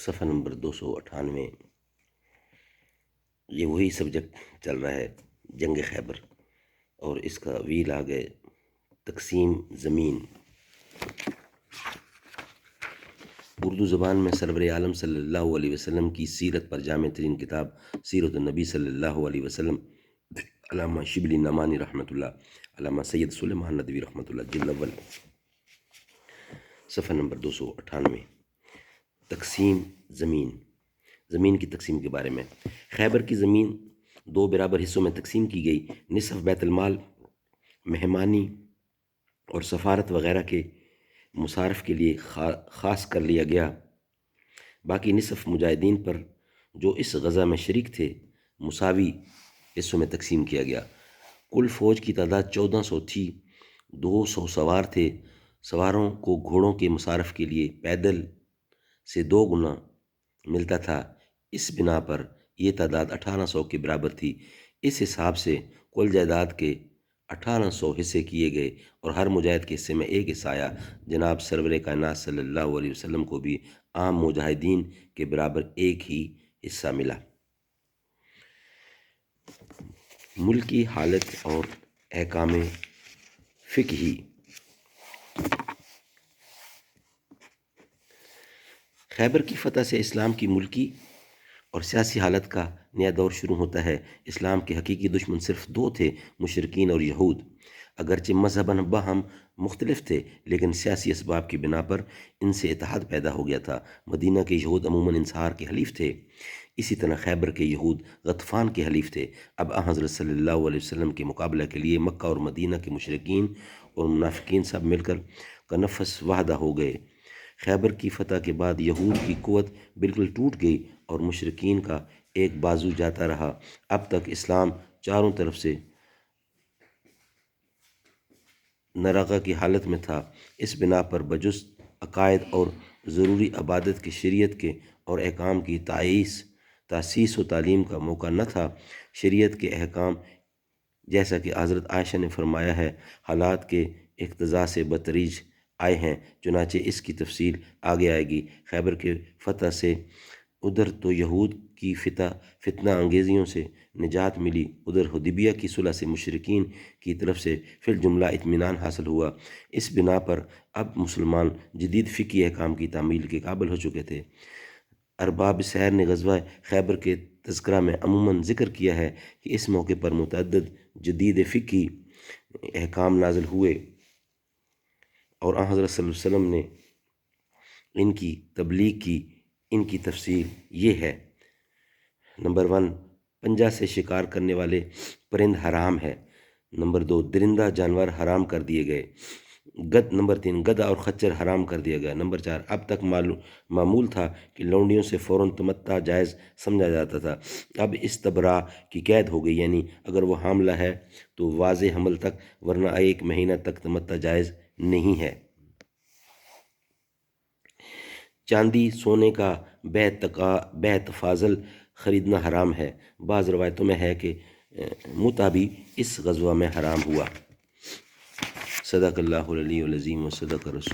صفحہ نمبر 298۔ یہ وہی سبجیکٹ چل رہا ہے، جنگ خیبر، اور اس کا ویل آ گئے تقسیم زمین۔ اردو زبان میں سرور عالم صلی اللہ علیہ وسلم کی سیرت پر جامع ترین کتاب سیرت النبی صلی اللہ علیہ وسلم، علامہ شبلی نعمانی رحمۃ اللہ، علامہ سید سلیمان ندوی رحمۃ اللہ، جلد اول، صفحہ نمبر 298۔ تقسیم زمین، زمین کی تقسیم کے بارے میں۔ خیبر کی زمین 2 برابر حصوں میں تقسیم کی گئی۔ نصف بیت المال، مہمانی اور سفارت وغیرہ کے مصارف کے لیے خاص کر لیا گیا۔ باقی نصف مجاہدین پر جو اس غزہ میں شریک تھے مساوی حصوں میں تقسیم کیا گیا۔ کل فوج کی تعداد 1400 تھی، 200 سوار تھے۔ سواروں کو گھوڑوں کے مصارف کے لیے پیدل سے 2 گنا ملتا تھا۔ اس بنا پر یہ تعداد 1800 کے برابر تھی۔ اس حساب سے کل جائیداد کے 1800 حصے کیے گئے اور ہر مجاہد کے حصے میں ایک حصہ آیا۔ جناب سرور کائنات صلی اللہ علیہ وسلم کو بھی عام مجاہدین کے برابر ایک ہی حصہ ملا۔ ملکی حالت اور احکام فقہی۔ خیبر کی فتح سے اسلام کی ملکی اور سیاسی حالت کا نیا دور شروع ہوتا ہے۔ اسلام کے حقیقی دشمن صرف 2 تھے، مشرکین اور یہود۔ اگرچہ مذہباً باہم مختلف تھے لیکن سیاسی اسباب کی بنا پر ان سے اتحاد پیدا ہو گیا تھا۔ مدینہ کے یہود عموماً انصار کے حلیف تھے، اسی طرح خیبر کے یہود غطفان کے حلیف تھے۔ اب حضرت صلی اللہ علیہ وسلم کے مقابلہ کے لیے مکہ اور مدینہ کے مشرکین اور منافقین سب مل کر کنفس وحدہ ہو گئے۔ خیبر کی فتح کے بعد یہود کی قوت بالکل ٹوٹ گئی اور مشرکین کا ایک بازو جاتا رہا۔ اب تک اسلام چاروں طرف سے نرغہ کی حالت میں تھا۔ اس بنا پر بجز عقائد اور ضروری عبادت کی شریعت کے اور احکام کی تاسیس و تعلیم کا موقع نہ تھا۔ شریعت کے احکام جیسا کہ حضرت عائشہ نے فرمایا ہے حالات کے اقتضاء سے بتدریج آئے ہیں، چنانچہ اس کی تفصیل آگے آئے گی۔ خیبر کے فتح سے ادھر تو یہود کی فتنہ انگیزیوں سے نجات ملی، ادھر حدیبیہ کی صلح سے مشرکین کی طرف سے فی الجملہ اطمینان حاصل ہوا۔ اس بنا پر اب مسلمان جدید فقہی احکام کی تعمیل کے قابل ہو چکے تھے۔ ارباب سحر نے غزوہ خیبر کے تذکرہ میں عموماً ذکر کیا ہے کہ اس موقع پر متعدد جدید فقہی احکام نازل ہوئے اور حضرت صلی اللہ علیہ وسلم نے ان کی تبلیغ کی۔ ان کی تفصیل یہ ہے: نمبر 1، پنجہ سے شکار کرنے والے پرند حرام ہے۔ نمبر 2، درندہ جانور حرام کر دیے گئے۔ نمبر 3، گدھا اور خچر حرام کر دیا گیا۔ نمبر 4، اب تک معمول تھا کہ لونڈیوں سے فوراً تمتع جائز سمجھا جاتا تھا، اب استبراء کی قید ہو گئی، یعنی اگر وہ حاملہ ہے تو واضح حمل تک، ورنہ 1 مہینہ تک تمتع جائز نہیں ہے۔ چاندی سونے کا بے تفاضل خریدنا حرام ہے۔ بعض روایتوں میں ہے کہ متع بھی اس غزوہ میں حرام ہوا۔ صدق اللہ العلی العظیم و صدق رسول